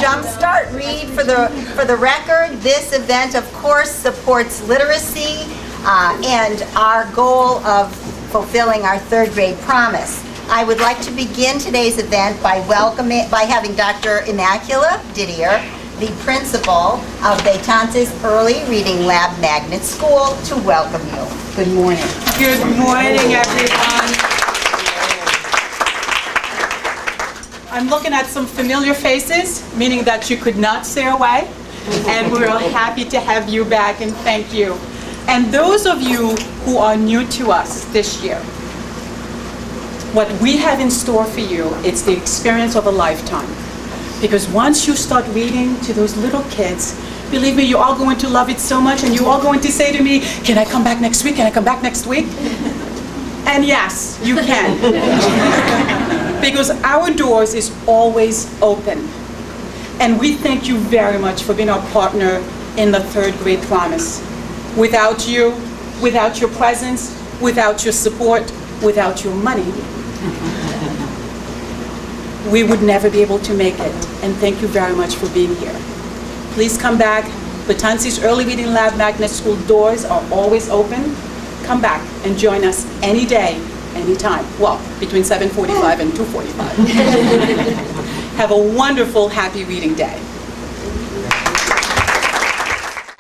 Jumpstart read for the record. This event, of course, supports literacy and our goal of fulfilling our third grade promise. I would like to begin today's event by having Dr. Immacula Doyle, the principal of Betances Early Reading Lab Magnet School, to welcome you. Good morning. Good morning, everyone. I'm looking at some familiar faces, meaning that you could not stay away, and we're happy to have you back, and thank you. And those of you who are new to us this year, what we have in store for you, it's the experience of a lifetime. Because once you start reading to those little kids, believe me, you're all going to love it so much, and you're all going to say to me, can I come back next week? Can I come back next week? And yes, you can. Because our doors is always open. And we thank you very much for being our partner in the third grade promise. Without you, without your presence, without your support, without your money, we would never be able to make it. And thank you very much for being here. Please come back. Betances Early Reading Lab Magnet School doors are always open. Come back and join us any day, anytime. Well, between 7:45 and 2:45. Have a wonderful, happy reading day.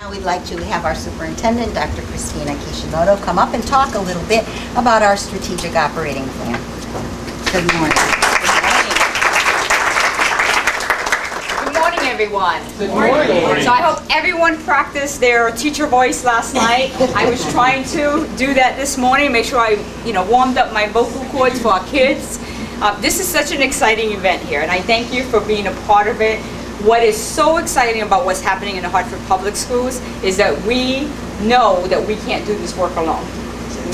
Now we'd like to have our superintendent, Dr. Christina Kishimoto, come up and talk a little bit about our strategic operating plan. Good morning. Good morning, everyone. Good morning. So I hope everyone practiced their teacher voice last night. I was trying to do that this morning, make sure I, warmed up my vocal cords for our kids. This is such an exciting event here, and I thank you for being a part of it. What is so exciting about what's happening in the Hartford Public Schools is that we know that we can't do this work alone.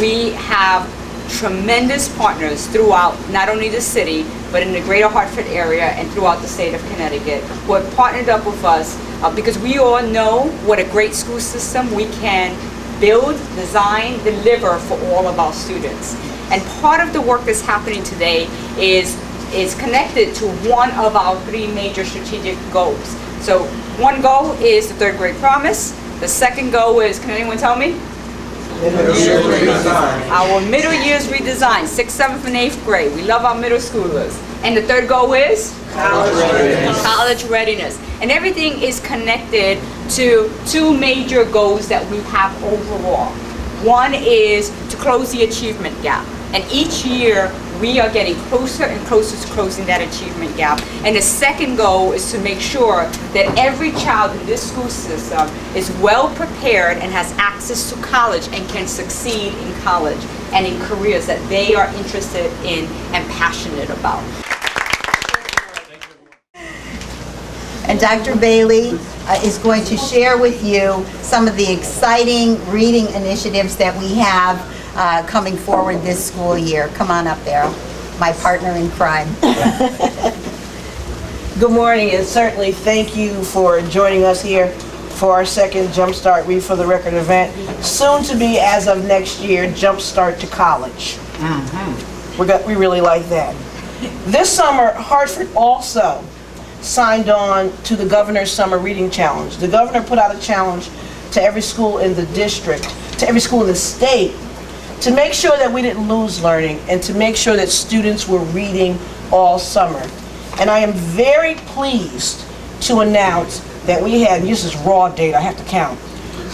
We have tremendous partners throughout not only the city, but in the greater Hartford area and throughout the state of Connecticut, who have partnered up with us because we all know what a great school system we can build, design, deliver for all of our students. And part of the work that's happening today is connected to one of our three major strategic goals. So one goal is the third grade promise. The second goal is, can anyone tell me? Our middle years redesign, 6th, 7th, and 8th grade. We love our middle schoolers. And the third goal is? College readiness. And everything is connected to two major goals that we have overall. One is to close the achievement gap. And each year, we are getting closer and closer to closing that achievement gap. And the second goal is to make sure that every child in this school system is well prepared and has access to college and can succeed in college and in careers that they are interested in and passionate about. And Dr. Bailey is going to share with you some of the exciting reading initiatives that we have coming forward this school year. Come on up there, my partner in crime. Good morning, and certainly thank you for joining us here for our second Jumpstart Read for the Record event, soon to be, as of next year, Jumpstart to College. We really like that. This summer, Hartford also signed on to the Governor's Summer Reading Challenge. The governor put out a challenge to every school in the district, to every school in the state, to make sure that we didn't lose learning and to make sure that students were reading all summer. And I am very pleased to announce that we had, and this is raw data, I have to count,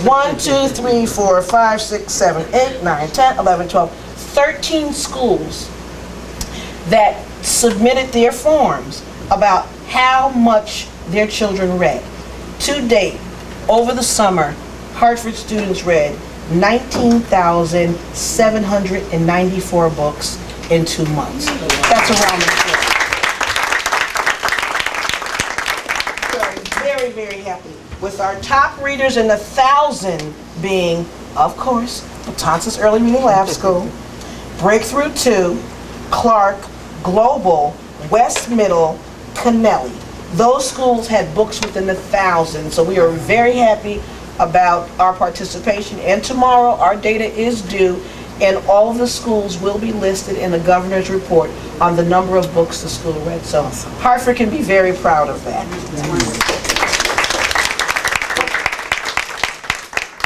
1, 2, 3, 4, 5, 6, 7, 8, 9, 10, 11, 12, 13 schools that submitted their forms about how much their children read. To date, over the summer, Hartford students read 19,794 books in 2 months. That's around the floor. Very, very happy with our top readers in the 1,000 being, of course, Betances Early Reading Lab School, Breakthrough 2, Clark, Global, West Middle, Kennelly. Those schools had books within the 1,000, so we are very happy about our participation. And tomorrow, our data is due, and all of the schools will be listed in the governor's report on the number of books the school read. So Hartford can be very proud of that.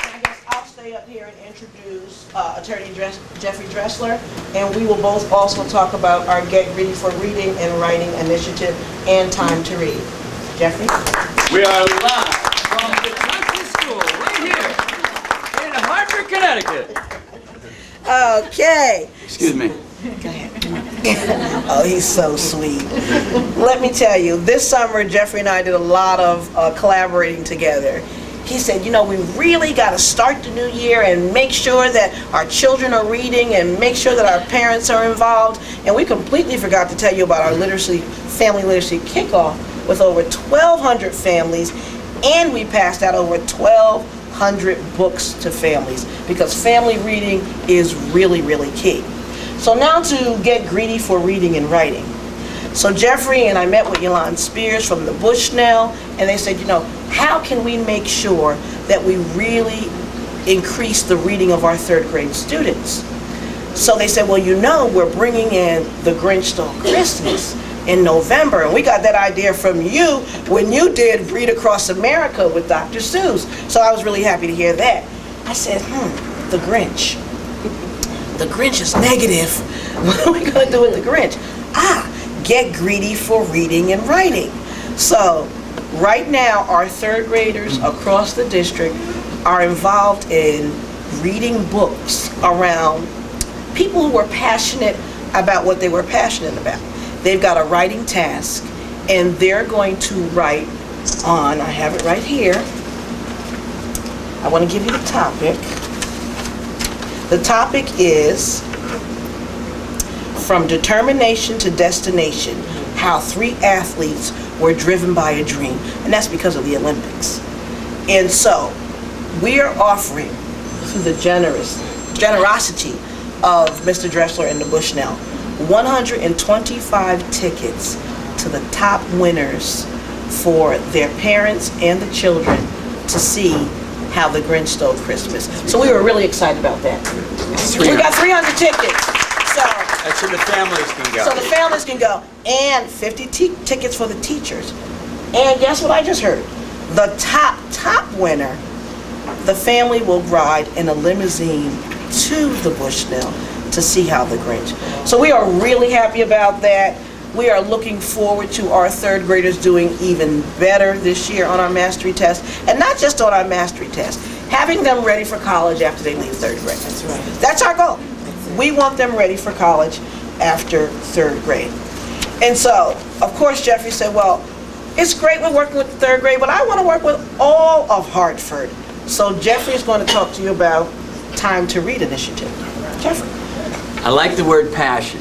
I guess I'll stay up here and introduce Attorney Jeffrey Dressler, and we will both also talk about our Get Ready for Reading and Writing initiative and Time to Read. Jeffrey? We are live from the Betances School, right here in Hartford, Connecticut. Okay. Excuse me. Go ahead. Oh, he's so sweet. Let me tell you, this summer, Jeffrey and I did a lot of collaborating together. He said, you know, we really got to start the new year and make sure that our children are reading and make sure that our parents are involved. And we completely forgot to tell you about our family literacy kickoff with over 1,200 families, and we passed out over 1,200 books to families, because family reading is really, really key. So now to get greedy for reading and writing. So Jeffrey and I met with Yolande Spears from the Bushnell, and they said, you know, how can we make sure that we really increase the reading of our third grade students? So they said, well, you know, we're bringing in The Grinch Stole Christmas in November, and we got that idea from you when you did Read Across America with Dr. Seuss. So I was really happy to hear that. I said, The Grinch. The Grinch is negative. What are we going to do with The Grinch? Get greedy for reading and writing. So right now, our third graders across the district are involved in reading books around people who were passionate about what they were passionate about. They've got a writing task, and they're going to write on, I have it right here. I want to give you the topic. The topic is From Determination to Destination, How 3 Athletes Were Driven by a Dream. And that's because of the Olympics. And so we are offering, through the generosity of Mr. Dressler and the Bushnell, 125 tickets to the top winners for their parents and the children to see How the Grinch Stole Christmas. So we were really excited about that. We got 300 tickets. That's so the families can go. So the families can go. And 50 tickets for the teachers. And guess what I just heard? The top winner, the family will ride in a limousine to the Bushnell to see How the Grinch. So we are really happy about that. We are looking forward to our third graders doing even better this year on our mastery test. And not just on our mastery test, having them ready for college after they leave third grade. That's right. That's our goal. We want them ready for college after third grade. And so, of course, Jeffrey said, well, it's great we're working with the third grade, but I want to work with all of Hartford. So Jeffrey is going to talk to you about Time to Read initiative. Jeffrey. I like the word passion.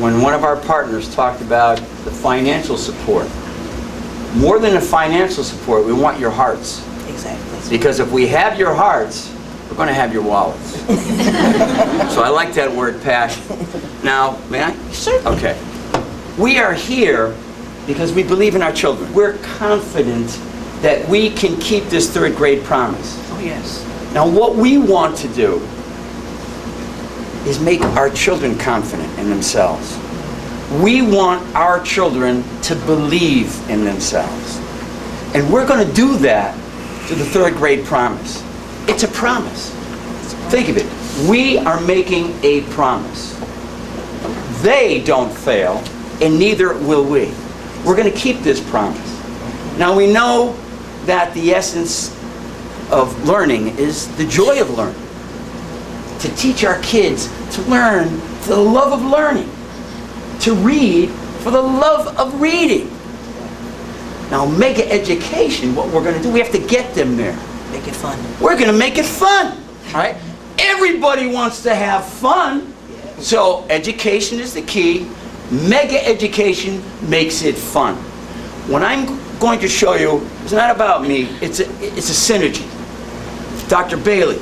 When one of our partners talked about the financial support, more than the financial support, we want your hearts. Exactly. Because if we have your hearts, we're going to have your wallets. So I like that word passion. Now, may I? Sure. Okay. We are here because we believe in our children. We're confident that we can keep this third grade promise. Oh, yes. Now, what we want to do is make our children confident in themselves. We want our children to believe in themselves. And we're going to do that to the third grade promise. It's a promise. Think of it. We are making a promise. They don't fail, and neither will we. We're going to keep this promise. Now, we know that the essence of learning is the joy of learning. To teach our kids to learn for the love of learning. To read for the love of reading. Now, mega education, what we're going to do, we have to get them there. Make it fun. We're going to make it fun. All right? Everybody wants to have fun. So education is the key. Mega education makes it fun. What I'm going to show you is not about me. It's a synergy. Dr. Bailey,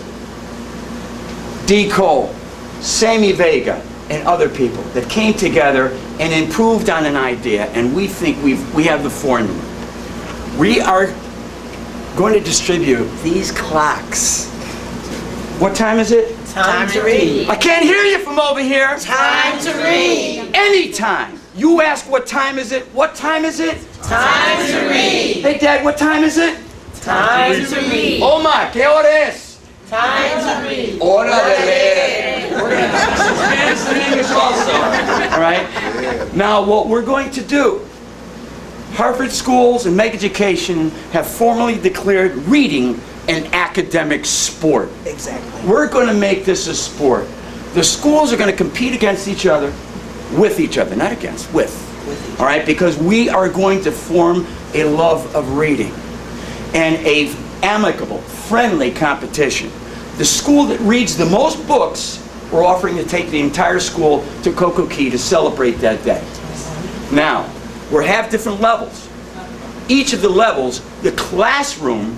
D. Cole, Sammy Vega, and other people that came together and improved on an idea, and we think we have the formula. We are going to distribute these clocks. What time is it? Time to read. I can't hear you from over here. Time to read. Anytime. You ask what time is it? What time is it? Time to read. Hey, Dad, what time is it? Time to read. Oma, ¿qué hora es? Time to read. Hora de leer. We're going to teach some Spanish and English also. All right? Now, what we're going to do, Harvard schools and Meg Education have formally declared reading an academic sport. Exactly. We're going to make this a sport. The schools are going to compete against each other, with each other, not against, with. All right? Because we are going to form a love of reading and a amicable, friendly competition. The school that reads the most books, we're offering to take the entire school to Cocoa Key to celebrate that day. Now, we have different levels. Each of the levels, the classroom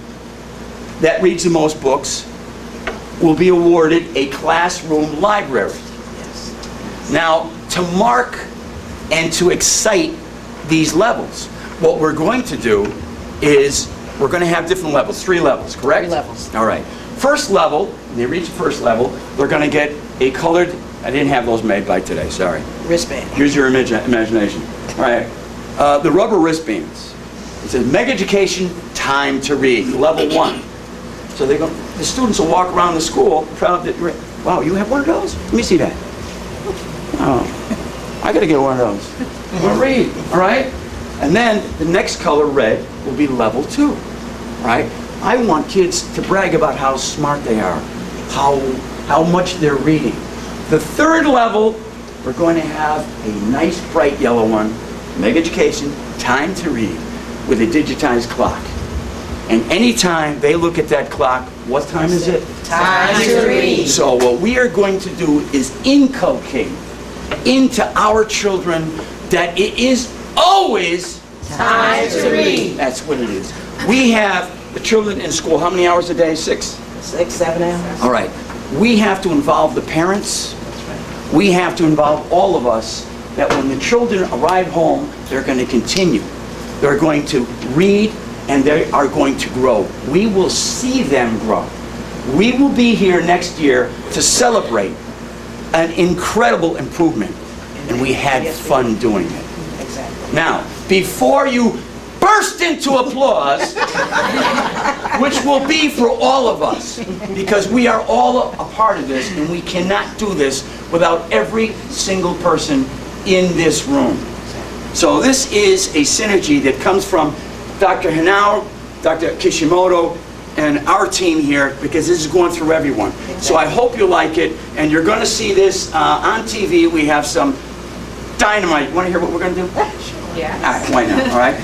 that reads the most books will be awarded a classroom library. Now, to mark and to excite these levels, what we're going to do is we're going to have different levels, 3 levels, correct? 3 levels. All right. First level, when they reach the first level, they're going to get a colored, I didn't have those made by today, sorry. Wristband. Use your imagination. All right. The rubber wristbands. It says Meg Education, time to read, level 1. So they go, the students will walk around the school proud that, wow, you have one of those? Let me see that. Oh, I got to get one of those. I want to read, all right? And then the next color, red, will be level 2, right? I want kids to brag about how smart they are, how much they're reading. The third level, we're going to have a nice bright yellow one, Meg Education, time to read, with a digitized clock. And anytime they look at that clock, what time is it? Time to read. So what we are going to do is inculcate into our children that it is always Time to read. That's what it is. We have the children in school, how many hours a day? 6? 6, 7 hours. All right. We have to involve the parents. We have to involve all of us that when the children arrive home, they're going to continue. They're going to read and they are going to grow. We will see them grow. We will be here next year to celebrate an incredible improvement. And we had fun doing it. Exactly. Now, before you burst into applause, which will be for all of us, because we are all a part of this, and we cannot do this without every single person in this room. So this is a synergy that comes from Dr. Hanao, Dr. Kishimoto, and our team here, because this is going through everyone. So I hope you like it, and you're going to see this on TV. We have some dynamite. You want to hear what we're going to do? Yeah. All right, why not? All right.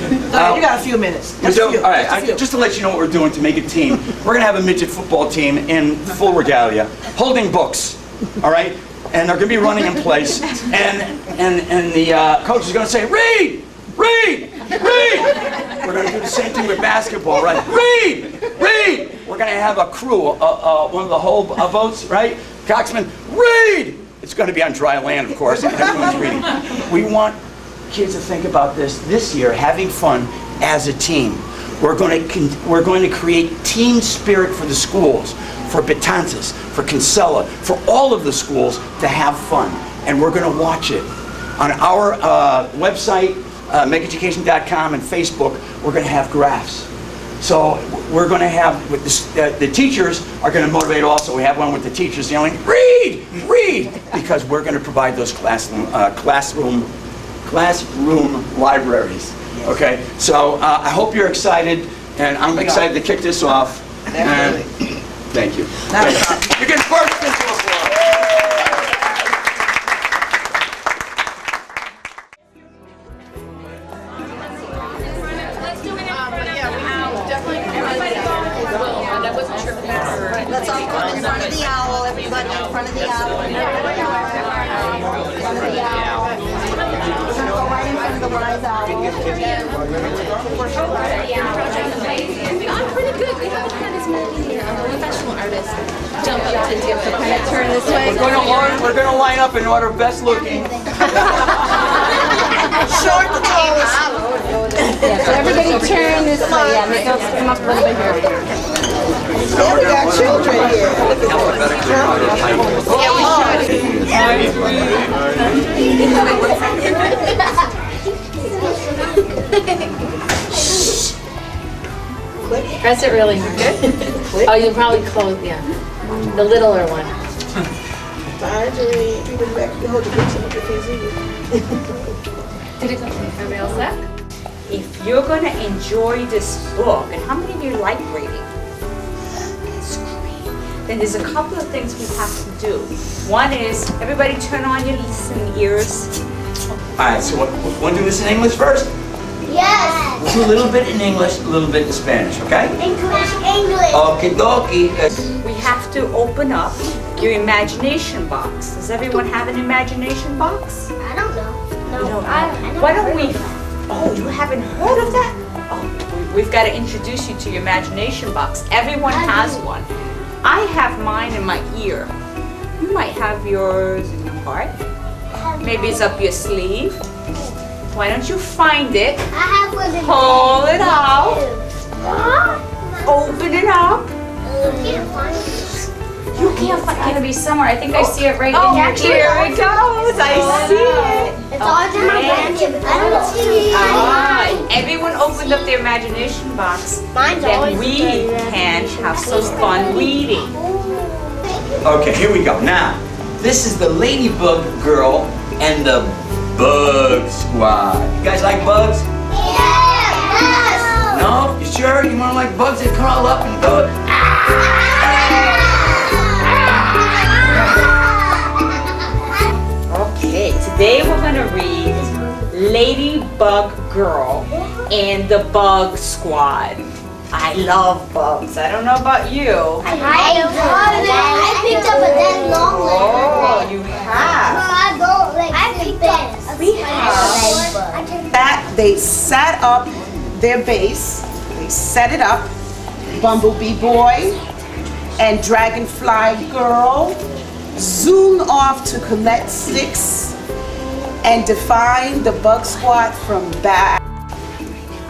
You got a few minutes. We do? All right, just to let you know what we're doing to make a team. We're going to have a midget football team in full regalia, holding books, all right? And they're going to be running in place. And the coach is going to say, read, read, read. We're going to do the same thing with basketball, right? Read, read. We're going to have a crew, one of the whole boats, right? Coxman, read. It's going to be on dry land, of course, and everyone's reading. We want kids to think about this year, having fun as a team. We're going to create team spirit for the schools, for Betances, for Kinsella, for all of the schools to have fun. And we're going to watch it. On our website, megeducation.com and Facebook, we're going to have graphs. So we're going to have, with the teachers are going to motivate also. We have one with the teachers yelling, read, read, because we're going to provide those classroom libraries. Okay, so I hope you're excited, and I'm excited to kick this off. And thank you. You can burst into applause. Let's all come in front of the owl, everybody in front of the owl. In front of the owl. Go right in front of the wise owl. I'm pretty good. We haven't had as many here. I'm a professional artist. Jump up to do it. Kind of turn this way. We're going to line up in order, best looking. Short the tallest. Yeah, so everybody turn this way. Yeah, make us come up a little bit here. Yeah, we got children here. Press it really hard. Oh, you probably close, yeah. The littler one. Marjorie, people back to hold the picture up if Did it go? Everybody else set? If you're going to enjoy this book, and how many of you like reading? That's great. Then there's a couple of things we have to do. One is, everybody turn on your listening ears. Alright, so want to do this in English first? Yes. We'll do a little bit in English, a little bit in Spanish, okay? English. English. Okie dokie. We have to open up your imagination box. Does everyone have an imagination box? I don't know. No, I don't Why don't we, oh, you haven't heard of that? Oh, we've got to introduce you to your imagination box. Everyone has one. I have mine in my ear. You might have yours in your heart. Maybe it's up your sleeve. Why don't you find it? I have one in Pull it out. Open it up. You can't find it. It's gonna be somewhere. I think I see it right in your ear. Here it goes. I see it. It's all in my blanket, but I don't see it. Everyone opened up their imagination box. Mine's Then always we good. can have some fun reading. Okay, here we go. Now, this is the Ladybug Girl and the Bug Squad. You guys like bugs? Yes. No? You sure? You want to like bugs that curl up and go? Okay, today we're gonna read Ladybug Girl and the Bug Squad. I love bugs. I don't know about you. I picked up a dead long leg. Oh, you have. I don't like. I picked up. We have. That they set up their base, they set it up, Bumblebee Boy and Dragonfly Girl zoom off to collect sticks and define the Bug Squad from back.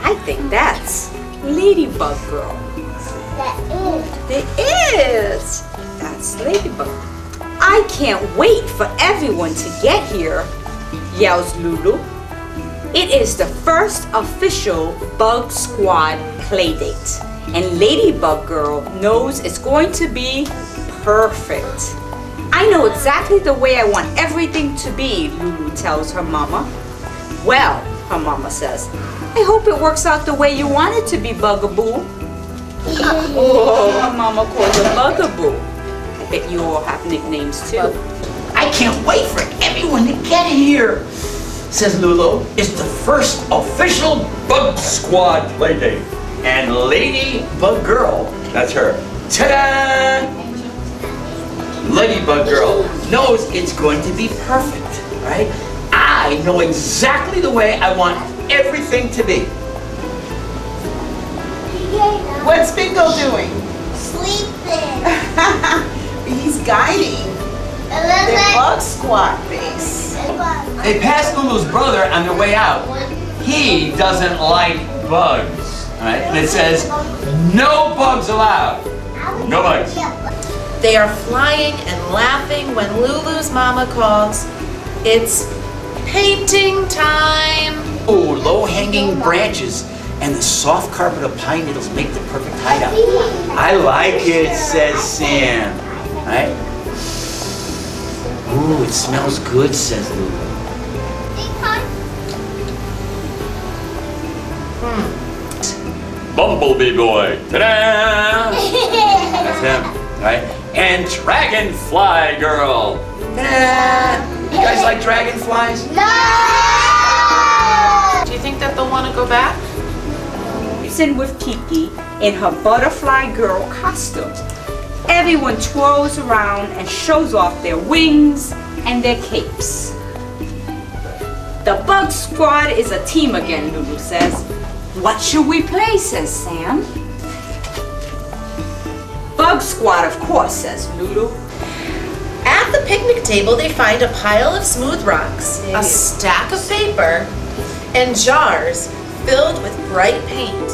I think that's Ladybug Girl. It is. That's Ladybug. I can't wait for everyone to get here, yells Lulu. It is the first official Bug Squad playdate, and Ladybug Girl knows it's going to be perfect. I know exactly the way I want everything to be, Lulu tells her mama. Well, her mama says, I hope it works out the way you want it to be, Bugaboo. Oh, her mama calls her Bugaboo. I bet you all have nicknames too. I can't wait for everyone to get here, says Lulu. It's the first official Bug Squad playdate. And Ladybug Girl, that's her, ta-da! Ladybug Girl knows it's going to be perfect, right? I know exactly the way I want everything to be. What's Bingo doing? Sleeping. He's guiding their Bug Squad base. They passed Lulu's brother on their way out. He doesn't like bugs, right? And it says, no bugs allowed. No bugs. They are flying and laughing when Lulu's mama calls. It's painting time. Ooh, low-hanging branches and the soft carpet of pine needles make the perfect hideout. I like it, says Sam. Right? Ooh, it smells good, says Lulu. Bumblebee Boy, ta-da! That's him, right? And Dragonfly Girl, ta-da! You guys like dragonflies? Do you think that they'll want to go back? In with Kiki in her butterfly girl costume. Everyone twirls around and shows off their wings and their capes. The Bug Squad is a team again, Lulu says. What should we play, says Sam. Bug Squad, of course, says Lulu. At the picnic table, they find a pile of smooth rocks, a stack of paper, and jars filled with bright paint.